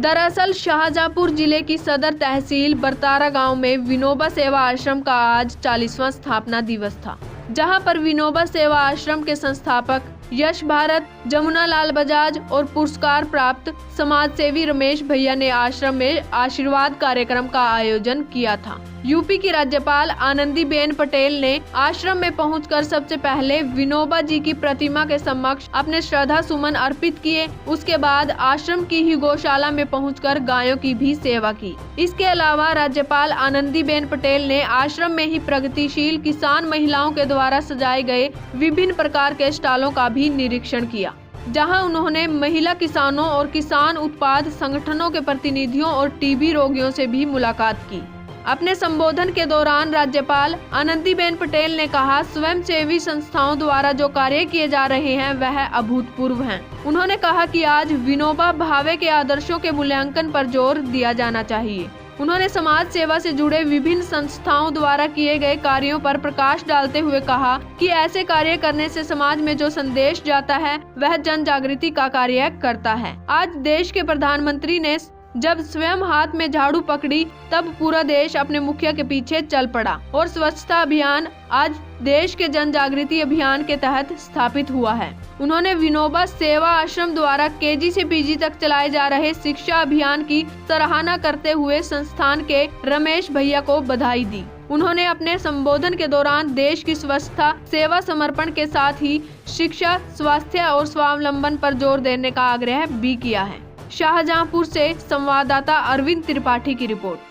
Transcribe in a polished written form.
दरअसल शाहजहांपुर जिले की सदर तहसील बरतारा गांव में विनोबा सेवा आश्रम का आज 40वां स्थापना दिवस था, जहां पर विनोबा सेवा आश्रम के संस्थापक यश भारत, जमुना लाल बजाज और पुरस्कार प्राप्त समाज सेवी रमेश भैया ने आश्रम में आशीर्वाद कार्यक्रम का आयोजन किया था। यूपी की राज्यपाल आनंदीबेन पटेल ने आश्रम में पहुंचकर सबसे पहले विनोबा जी की प्रतिमा के समक्ष अपने श्रद्धा सुमन अर्पित किए। उसके बाद आश्रम की ही गौशाला में पहुंचकर गायों की भी सेवा की। इसके अलावा राज्यपाल आनंदीबेन पटेल ने आश्रम में ही प्रगतिशील किसान महिलाओं के द्वारा सजाए गए विभिन्न प्रकार के स्टॉलों का भी निरीक्षण किया, जहां उन्होंने महिला किसानों और किसान उत्पाद संगठनों के प्रतिनिधियों और टीबी रोगियों से भी मुलाकात की। अपने संबोधन के दौरान राज्यपाल आनंदीबेन पटेल ने कहा, स्वयंसेवी संस्थाओं द्वारा जो कार्य किए जा रहे हैं वह अभूतपूर्व हैं। उन्होंने कहा कि आज विनोबा भावे के आदर्शों के मूल्यांकन पर जोर दिया जाना चाहिए। उन्होंने समाज सेवा से जुड़े विभिन्न संस्थाओं द्वारा किए गए कार्यों पर प्रकाश डालते हुए कहा कि ऐसे कार्य करने से समाज में जो संदेश जाता है वह जन जागृति का कार्य करता है। आज देश के प्रधानमंत्री ने जब स्वयं हाथ में झाड़ू पकड़ी तब पूरा देश अपने मुखिया के पीछे चल पड़ा और स्वच्छता अभियान आज देश के जन जागृति अभियान के तहत स्थापित हुआ है। उन्होंने विनोबा सेवा आश्रम द्वारा केजी से पीजी तक चलाए जा रहे शिक्षा अभियान की सराहना करते हुए संस्थान के रमेश भैया को बधाई दी। उन्होंने अपने संबोधन के दौरान देश की स्वच्छता सेवा समर्पण के साथ ही शिक्षा, स्वास्थ्य और स्वावलंबन पर जोर देने का आग्रह भी किया है। शाहजहांपुर से संवाददाता अरविंद त्रिपाठी की रिपोर्ट।